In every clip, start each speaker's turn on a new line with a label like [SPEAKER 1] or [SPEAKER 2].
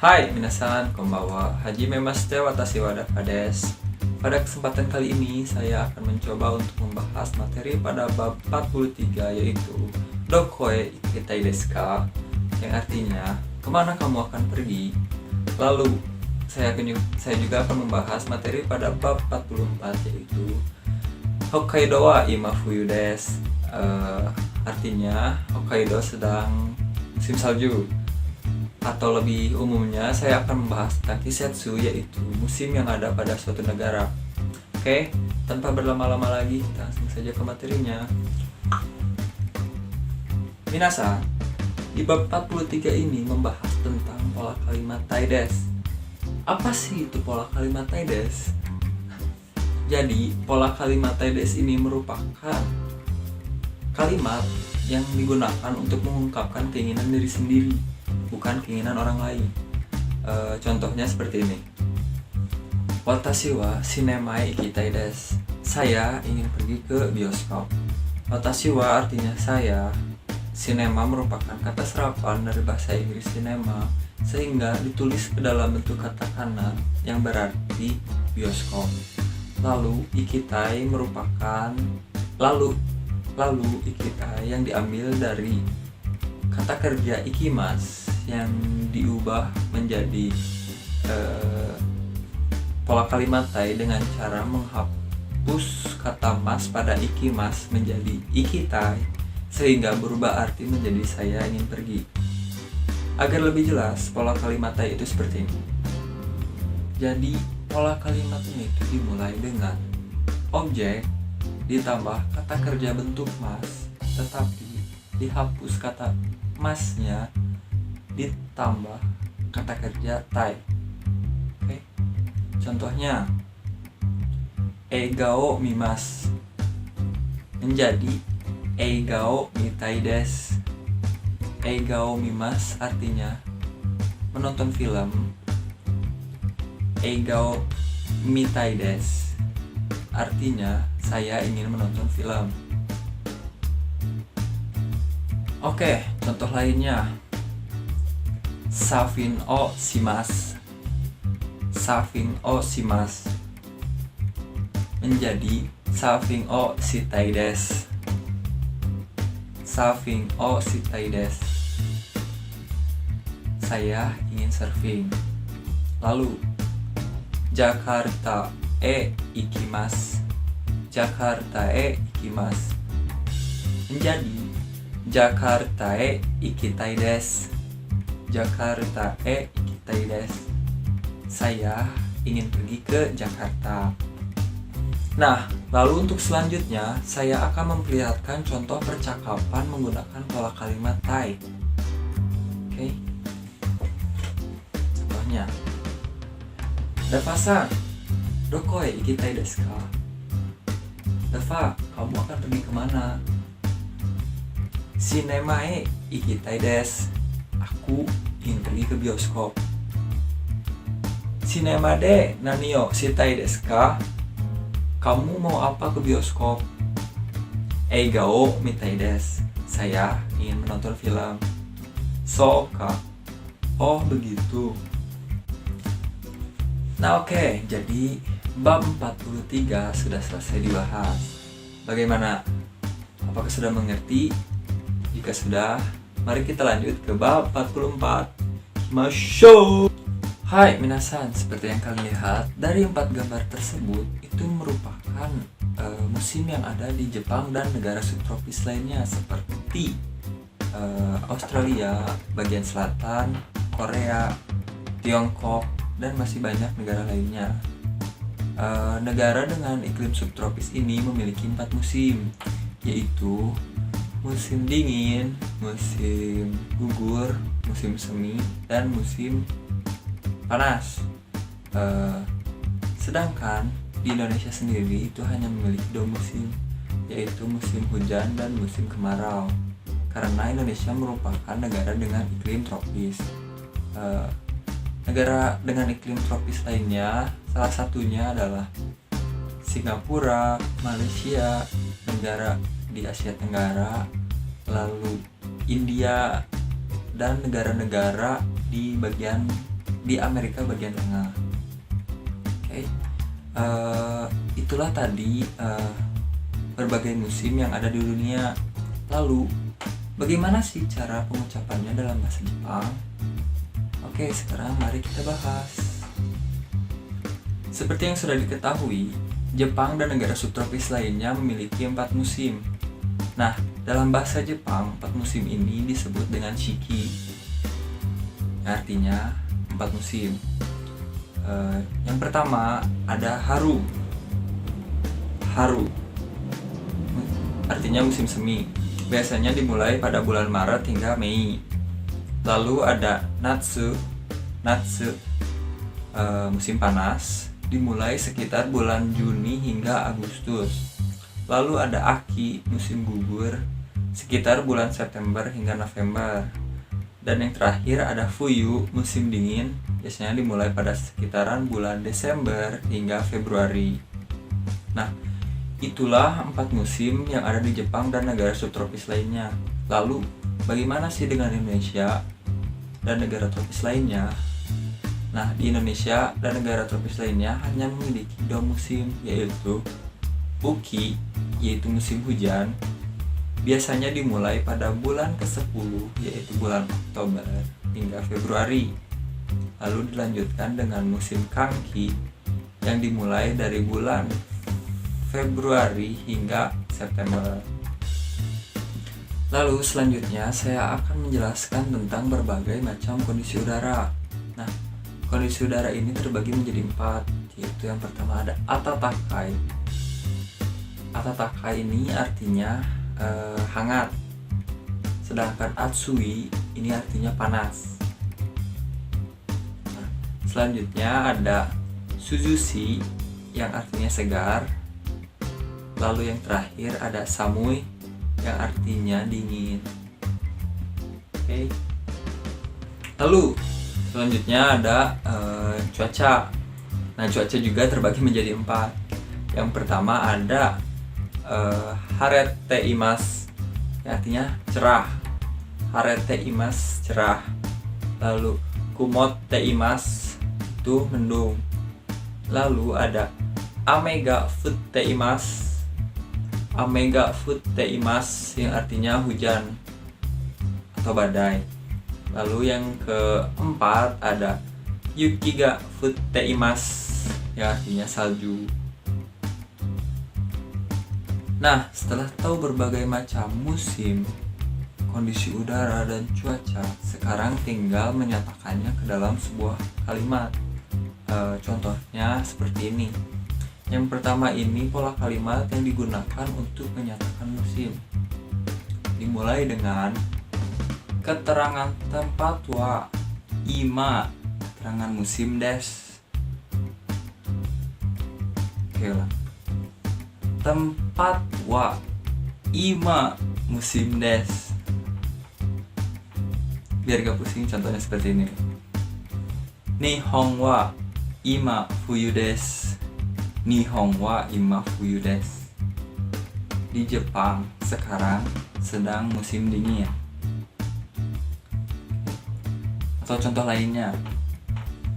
[SPEAKER 1] Hai minasan, konbanwa. Hajime mashite, watashi wa Dafa desu. Pada kesempatan kali ini saya akan mencoba untuk membahas materi pada bab 43, yaitu Dokoe ikitai desu ka? Yang artinya kemana kamu akan pergi. Lalu saya juga akan membahas materi pada bab 44, yaitu Hokkaido wa ima fuyu desu. Artinya Hokkaido sedang musim salju. Atau lebih umumnya saya akan membahas tentang Kisetsu, yaitu musim yang ada pada suatu negara. Oke, tanpa berlama-lama lagi kita langsung saja ke materinya. Minasan, di bab 43 ini membahas tentang pola kalimat tai desu. Apa sih itu pola kalimat tai desu? Jadi, pola kalimat tai desu ini merupakan kalimat yang digunakan untuk mengungkapkan keinginan diri sendiri, bukan keinginan orang lain. Contohnya seperti ini. Watashi wa sinemae ikitai desu. Saya ingin pergi ke bioskop. Watashi wa artinya saya. Sinema merupakan kata serapan dari bahasa Inggris sinema, sehingga ditulis ke dalam bentuk katakana yang berarti bioskop. Lalu ikitai merupakan lalu ikitai yang diambil dari kata kerja ikimas yang diubah menjadi pola kalimat tai dengan cara menghapus kata mas pada ikimas menjadi ikitai, sehingga berubah arti menjadi saya ingin pergi. Agar lebih jelas, pola kalimat tai itu seperti ini. Jadi pola kalimatnya itu dimulai dengan objek ditambah kata kerja bentuk mas, tetapi dihapus kata masnya ditambah kata kerja tai. Oke. Contohnya eigao mimasu menjadi eigao mitai desu. Eigao mimasu artinya menonton film. Eigao mitai desu artinya saya ingin menonton film. Oke, contoh lainnya. Safin o shimasu. Safin o shimasu menjadi safin o shitai desu. Safin o shitai desu. Saya ingin surfing. Lalu Jakarta e ikimasu. Jakarta e ikimasu menjadi Jakarta e ikitai desu. Jakarta e ikitai desu. Saya ingin pergi ke Jakarta. Nah, lalu untuk selanjutnya saya akan memperlihatkan contoh percakapan menggunakan pola kalimat tai. Oke. Contohnya. Dafa-san, dokoe ikitai desu ka? Dafa, kamu akan pergi kemana? Sinemae ikitai desu. Aku ingin pergi ke bioskop. Sinema de nani o shitai desu ka? Kamu mau apa ke bioskop? Eiga o mitai desu. Saya ingin menonton film. So ka? Oh begitu. Nah oke, jadi bab 43 sudah selesai dibahas. Bagaimana? Apakah sudah mengerti? Jika sudah, mari kita lanjut ke bab 44. Ikimashou! Hai minasan, seperti yang kalian lihat dari 4 gambar tersebut, itu merupakan musim yang ada di Jepang dan negara subtropis lainnya seperti Australia, bagian selatan, Korea, Tiongkok, dan masih banyak negara lainnya. Negara dengan iklim subtropis ini memiliki 4 musim, yaitu musim dingin, musim gugur, musim semi, dan musim panas. Sedangkan di Indonesia sendiri itu hanya memiliki 2 musim, yaitu musim hujan dan musim kemarau. Karena Indonesia merupakan negara dengan iklim tropis. Negara dengan iklim tropis lainnya, salah satunya adalah Singapura, Malaysia, negara di Asia Tenggara, lalu India, dan negara-negara di bagian di Amerika bagian tengah. Oke. Itulah tadi berbagai musim yang ada di dunia. Lalu, bagaimana sih cara pengucapannya dalam bahasa Jepang? Oke, sekarang mari kita bahas. Seperti yang sudah diketahui, Jepang dan negara subtropis lainnya memiliki 4 musim. Nah, dalam bahasa Jepang, 4 musim ini disebut dengan shiki. Artinya 4 musim. Yang pertama ada haru. Haru artinya musim semi. Biasanya dimulai pada bulan Maret hingga Mei. Lalu ada natsu. Natsu musim panas, dimulai sekitar bulan Juni hingga Agustus. Lalu ada aki, musim gugur, sekitar bulan September hingga November. Dan yang terakhir ada fuyu, musim dingin, biasanya dimulai pada sekitaran bulan Desember hingga Februari. Nah, itulah 4 musim yang ada di Jepang dan negara subtropis lainnya. Lalu, bagaimana sih dengan Indonesia dan negara tropis lainnya? Nah, di Indonesia dan negara tropis lainnya hanya memiliki 2 musim, yaitu uki, yaitu musim hujan, biasanya dimulai pada bulan ke-10, yaitu bulan Oktober hingga Februari. Lalu dilanjutkan dengan musim Kanki yang dimulai dari bulan Februari hingga September. Lalu selanjutnya saya akan menjelaskan tentang berbagai macam kondisi udara. Nah, kondisi udara ini terbagi menjadi 4, yaitu yang pertama ada atatakai. Atatakai ini artinya hangat, sedangkan atsui ini artinya panas. Nah, selanjutnya ada suzushi yang artinya segar. Lalu yang terakhir ada samui yang artinya dingin. Oke. Lalu selanjutnya ada cuaca. Nah, cuaca juga terbagi menjadi 4. Yang pertama ada harete imas, yang artinya cerah. Harete imas, cerah. Lalu kumotte imas, itu mendung. Lalu ada amega futte imas. Amega futte imas yang artinya hujan atau badai. Lalu yang keempat ada yuki ga futte imas, yang artinya salju. Nah, setelah tahu berbagai macam musim, kondisi udara, dan cuaca, sekarang tinggal menyatakannya ke dalam sebuah kalimat. Contohnya seperti ini. Yang pertama ini pola kalimat yang digunakan untuk menyatakan musim. Dimulai dengan keterangan tempat wa ima, keterangan musim des. Oke lah. Tempat wa ima musim des. Biar gak pusing, contohnya seperti ini. Nihon wa ima fuyu des. Nihon wa ima fuyu des. Di Jepang sekarang sedang musim dingin. Atau contoh lainnya,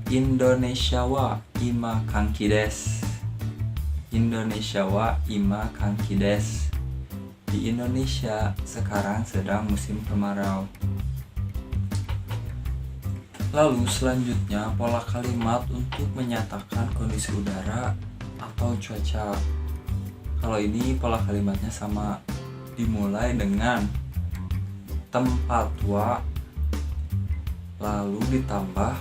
[SPEAKER 1] Indonesia wa ima kanki des. Indonesia wa ima kanki des. Di Indonesia sekarang sedang musim kemarau. Lalu selanjutnya pola kalimat untuk menyatakan kondisi udara atau cuaca. Kalau ini pola kalimatnya sama, dimulai dengan tempat wa, lalu ditambah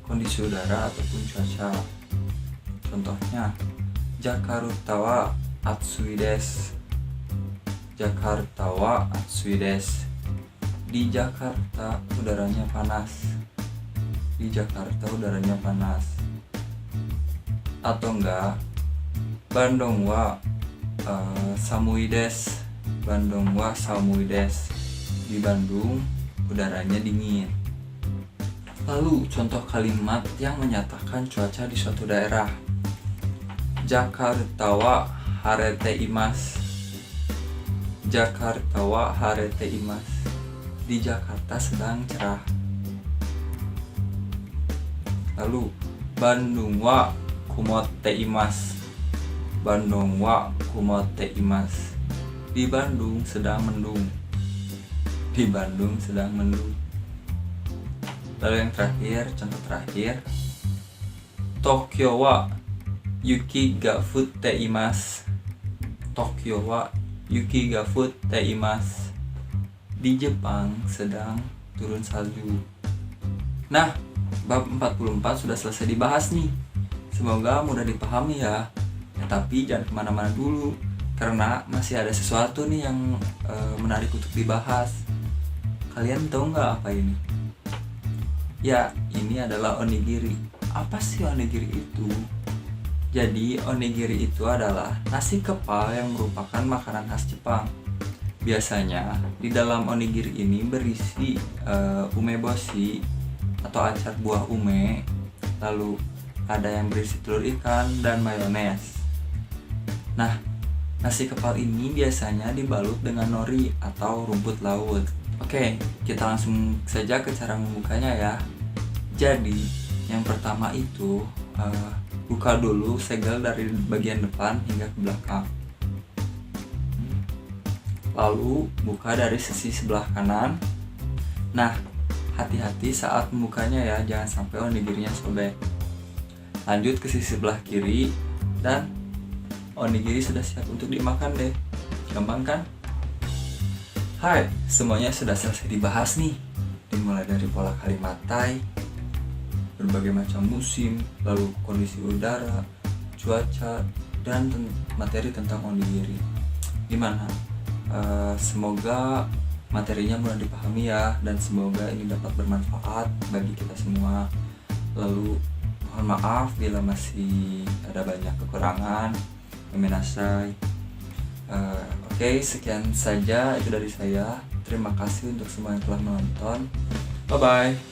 [SPEAKER 1] kondisi udara ataupun cuaca. Contohnya, Jakarta wa atsui desu. Jakarta wa atsui desu. Di Jakarta udaranya panas. Di Jakarta udaranya panas. Atau enggak, Bandung wa samui desu. Bandung wa samui desu. Di Bandung udaranya dingin. Lalu contoh kalimat yang menyatakan cuaca di suatu daerah. Jakarta wa harete imas. Jakarta wa harete imas. Di Jakarta sedang cerah. Lalu Bandung wa kumote imas. Bandung wa kumote imas. Di Bandung sedang mendung. Di Bandung sedang mendung. Lalu yang terakhir, contoh terakhir, Tokyo wa yuki ga futte imas. Tokyo wa yuki ga futte imas. Di Jepang sedang turun salju. Nah, bab 44 sudah selesai dibahas nih. Semoga mudah dipahami ya. Tapi jangan kemana-mana dulu, karena masih ada sesuatu nih yang menarik untuk dibahas. Kalian tahu nggak apa ini? Ya, ini adalah onigiri. Apa sih onigiri itu? Jadi onigiri itu adalah nasi kepal yang merupakan makanan khas Jepang. Biasanya di dalam onigiri ini berisi umeboshi atau acar buah ume, lalu ada yang berisi telur ikan dan mayones. Nah, nasi kepal ini biasanya dibalut dengan nori atau rumput laut. Oke, kita langsung saja ke cara membukanya ya. Jadi, yang pertama itu buka dulu segel dari bagian depan hingga ke belakang. Lalu buka dari sisi sebelah kanan. Nah, hati-hati saat membukanya ya, jangan sampai onigirinya sobek. Lanjut ke sisi sebelah kiri dan onigiri sudah siap untuk dimakan deh. Gampang kan? Hai, semuanya sudah selesai dibahas nih. Dimulai dari pola kalimat tai, berbagai macam musim, lalu kondisi udara, cuaca, dan materi tentang onigiri. Gimana? Semoga materinya mudah dipahami ya, dan semoga ini dapat bermanfaat bagi kita semua. Lalu mohon maaf bila masih ada banyak kekurangan. Meminasai. Oke, sekian saja itu dari saya. Terima kasih untuk semua yang telah menonton. Bye bye.